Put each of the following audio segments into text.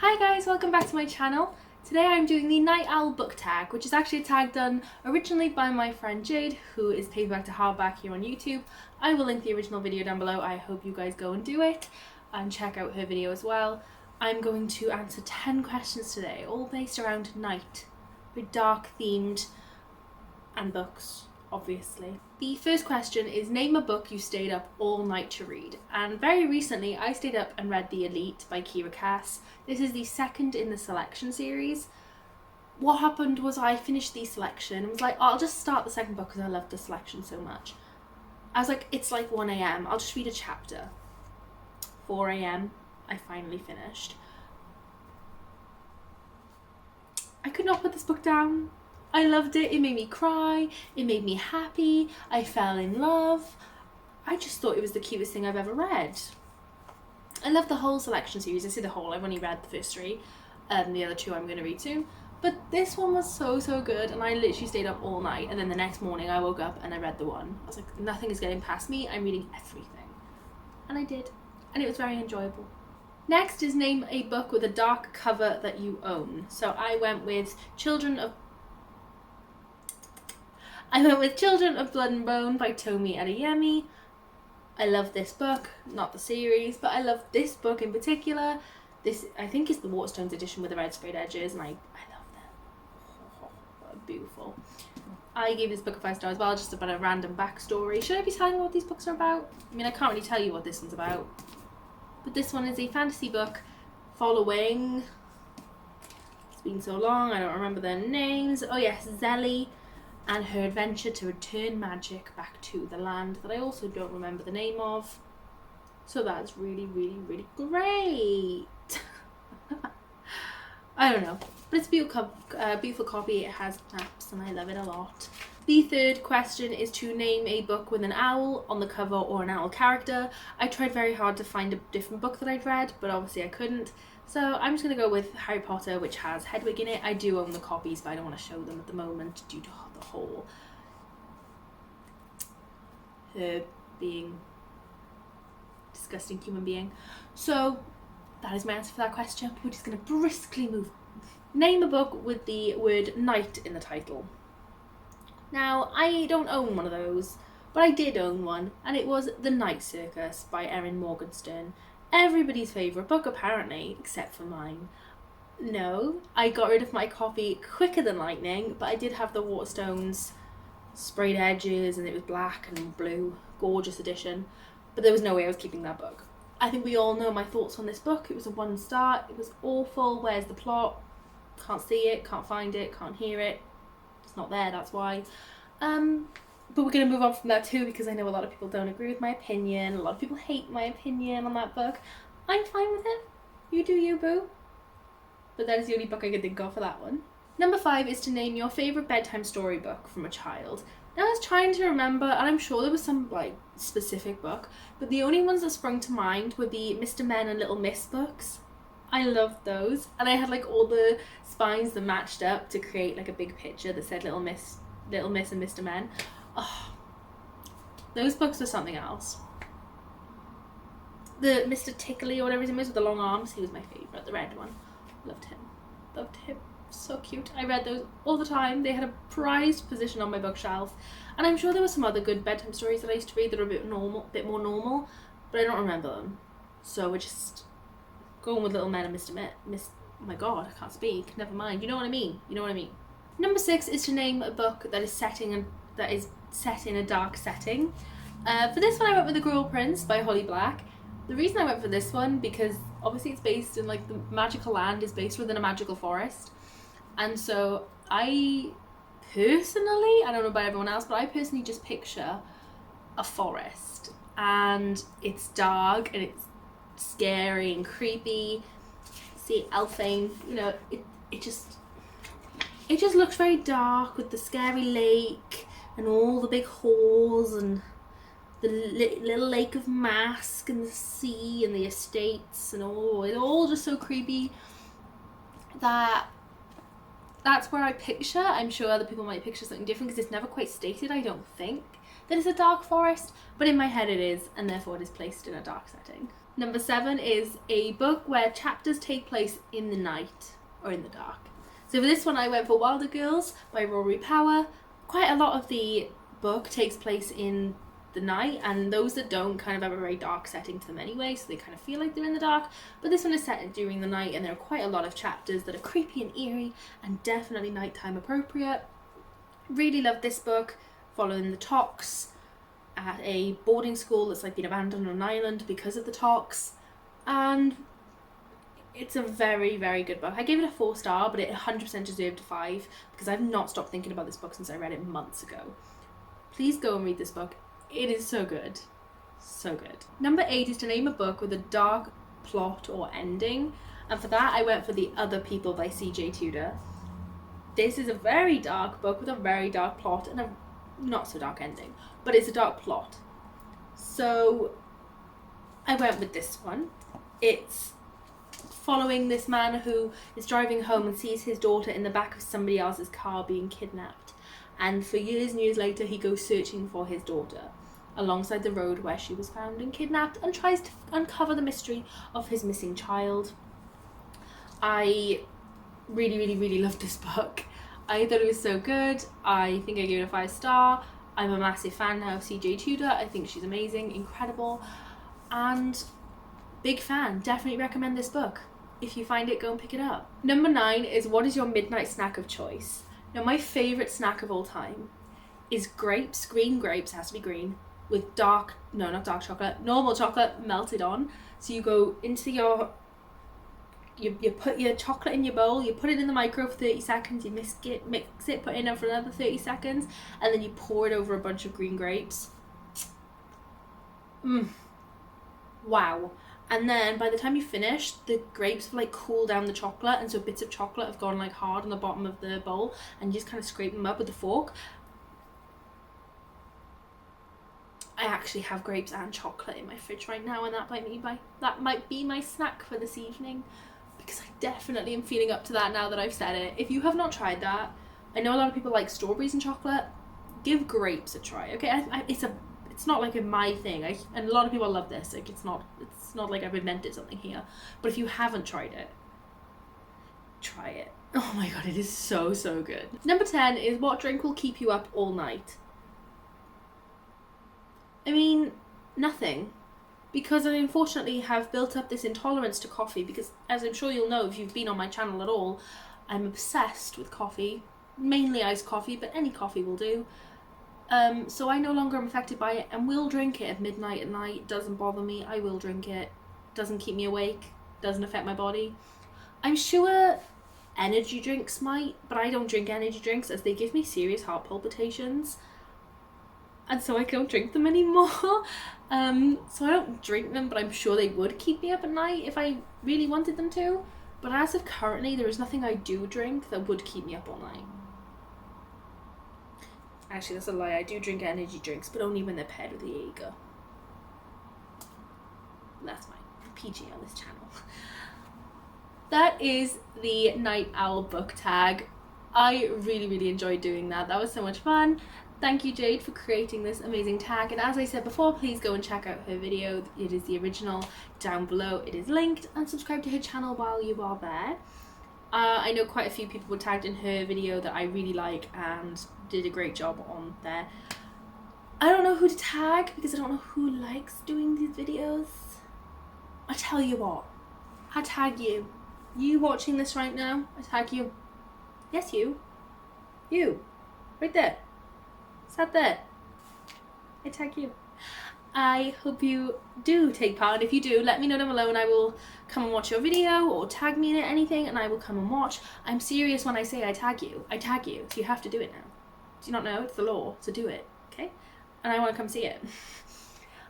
Hi guys, welcome back to my channel. Today I'm doing the Night Owl book tag, which is actually a tag done originally by my friend Jade, who is paperback to hardback here on YouTube. I will link the original video down below. I hope you guys go and do it and check out her video as well. I'm going to answer 10 questions today, all based around night, with dark themed and books, obviously. The first question is, name a book you stayed up all night to read. And very recently I stayed up and read The Elite by Kira Cass. This is the second in the selection series. What happened was I finished the selection and was like, oh, I'll just start the second book because I loved the selection so much. I was like, it's like 1 a.m, I'll just read a chapter. 4 a.m, I finally finished. I could not put this book down. I loved it. It made me cry. It made me happy. I fell in love. I just thought it was the cutest thing I've ever read. I love the whole selection series. I say the whole, I've only read the first three. The other two I'm going to read soon. But this one was so good, and I literally stayed up all night, and then the next morning I woke up and I read the one. I was like, nothing is getting past me. I'm reading everything. And I did. And it was very enjoyable. Next is, name a book with a dark cover that you own. So I went with Children of Blood and Bone by Tomi Adeyemi. I love this book, not the series, but I love this book in particular. This, I think, is the Waterstones edition with the red sprayed edges, and I love them. Oh, beautiful. I gave this book a 5 stars as well, just about a random backstory. Should I be telling you what these books are about? I mean, I can't really tell you what this one's about. But this one is a fantasy book following... It's been so long, I don't remember their names. Oh yes, Zelly and her adventure to return magic back to the land that I also don't remember the name of. So that's really great. I don't know, but it's a beautiful copy. It has maps and I love it a lot. The third question is to name a book with an owl on the cover or an owl character. I tried very hard to find a different book that I'd read, but obviously I couldn't. So I'm just going to go with Harry Potter, which has Hedwig in it. I do own the copies, but I don't want to show them at the moment due to the whole her being a disgusting human being. So that is my answer for that question. We're just going to briskly move on. Name a book with the word night in the title. Now, I don't own one of those, but I did own one, and it was The Night Circus by Erin Morgenstern. Everybody's favourite book, apparently, except for mine. No, I got rid of my copy quicker than lightning, but I did have the Waterstones sprayed edges, and it was black and blue. Gorgeous edition. But there was no way I was keeping that book. I think we all know my thoughts on this book. It was a 1 star. It was awful. Where's the plot? Can't see it, can't find it, can't hear it. It's not there, that's why. But we're going to move on from that too, because I know a lot of people don't agree with my opinion. A lot of people hate my opinion on that book. I'm fine with it. You do you, boo. But that is the only book I can think of for that one. Number 5 is to name your favourite bedtime storybook from a child. Now I was trying to remember, and I'm sure there was some like specific book, but the only ones that sprung to mind were the Mr. Men and Little Miss books. I loved those. And I had like all the spines that matched up to create like a big picture that said Little Miss and Mr. Men. Oh, those books were something else. The Mr. Tickley or whatever his name is with the long arms, he was my favourite, the red one. Loved him. Loved him. So cute. I read those all the time. They had a prized position on my bookshelf. And I'm sure there were some other good bedtime stories that I used to read that are a bit more normal, but I don't remember them. So we're just going with Little Men and Mr. Oh my god, I can't speak. Never mind. You know what I mean. You know what I mean. Number 6 is to name a book that is set in a dark setting. For this one I went with The Cruel Prince by Holly Black. The reason I went for this one, because obviously it's based in like the magical land is based within a magical forest. And so I personally, I don't know about everyone else, but I personally just picture a forest. And it's dark and it's scary and creepy. See Elfane, you know, it just looks very dark with the scary lake and all the big halls and the little lake of Mask and the sea and the estates and all. It's all just so creepy that that's where I picture. I'm sure other people might picture something different because it's never quite stated, I don't think. that it's a dark forest, but in my head it is, and therefore it is placed in a dark setting. Number 7 is a book where chapters take place in the night or in the dark. So for this one I went for Wilder Girls by Rory Power. Quite a lot of the book takes place in the night, and those that don't kind of have a very dark setting to them anyway, so they kind of feel like they're in the dark. But this one is set during the night, and there are quite a lot of chapters that are creepy and eerie and definitely nighttime appropriate. Really love this book, following the Tox at a boarding school that's like been abandoned on an island because of the Tox, and it's a very, very good book. I gave it a 4-star, but it 100% deserved a 5 because I've not stopped thinking about this book since I read it months ago. Please go and read this book. It is so good. So good. Number 8 is to name a book with a dark plot or ending. And for that, I went for The Other People by C.J. Tudor. This is a very dark book with a very dark plot and a not so dark ending. But it's a dark plot. So I went with this one. It's following this man who is driving home and sees his daughter in the back of somebody else's car being kidnapped. And for years and years later, he goes searching for his daughter alongside the road where she was found and kidnapped, and tries to uncover the mystery of his missing child. I really, really, really loved this book. I thought it was so good. I think I gave it a 5-star. I'm a massive fan now of C.J. Tudor. I think she's amazing, incredible, and big fan. Definitely recommend this book. If you find it, go and pick it up. Number 9 is what is your midnight snack of choice? Now, my favourite snack of all time is grapes, green grapes, has to be green, with not dark chocolate, normal chocolate melted on. So you go into you put your chocolate in your bowl, you put it in the micro for 30 seconds, you mix it, put it in for another 30 seconds, and then you pour it over a bunch of green grapes. Wow. And then by the time you finish, the grapes will like cool down the chocolate, and so bits of chocolate have gone like hard on the bottom of the bowl, and you just kind of scrape them up with a fork. I actually have grapes and chocolate in my fridge right now, and that might be my snack for this evening, because I definitely am feeling up to that now that I've said it. If you have not tried that, I know a lot of people like strawberries and chocolate. Give grapes a try, okay? It's not like my thing, and a lot of people love this. Like it's not like I've invented something here. But if you haven't tried it, try it. Oh my god, it is so, so good. Number 10 is what drink will keep you up all night? I mean, nothing. Because I unfortunately have built up this intolerance to coffee, because as I'm sure you'll know if you've been on my channel at all, I'm obsessed with coffee. Mainly iced coffee, but any coffee will do. So I no longer am affected by it and will drink it at midnight at night. Doesn't bother me. I will drink it. Doesn't keep me awake. Doesn't affect my body. I'm sure energy drinks might, but I don't drink energy drinks as they give me serious heart palpitations. And so I don't drink them anymore. So I don't drink them, but I'm sure they would keep me up at night if I really wanted them to. But as of currently, there is nothing I do drink that would keep me up all night. Actually, that's a lie. I do drink energy drinks, but only when they're paired with a Jaeger. That's my PG on this channel. That is the Night Owl book tag. I really, really enjoyed doing that. That was so much fun. Thank you, Jade, for creating this amazing tag. And as I said before, please go and check out her video. It is the original down below. It is linked, and subscribe to her channel while you are there. I know quite a few people were tagged in her video that I really like and did a great job on there. I don't know who to tag because I don't know who likes doing these videos. I tell you what, I tag you. You watching this right now, I tag you. Yes, you. You. Right there. Sat there. I tag you. I hope you do take part. If you do, let me know down below and I will come and watch your video, or tag me in it, anything, and I will come and watch. I'm serious when I say I tag you. I tag you. So you have to do it now. Do you not know? It's the law. So do it. Okay? And I want to come see it.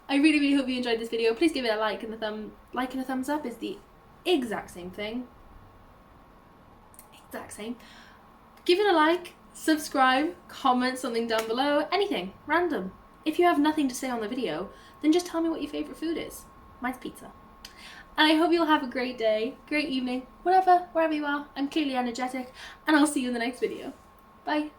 I really, really hope you enjoyed this video. Please give it a like and a thumbs up is the exact same thing. Exact same. Give it a like, subscribe, comment something down below, anything, random. If you have nothing to say on the video, then just tell me what your favourite food is. Mine's pizza. And I hope you'll have a great day, great evening, wherever you are. I'm clearly energetic, and I'll see you in the next video. Bye.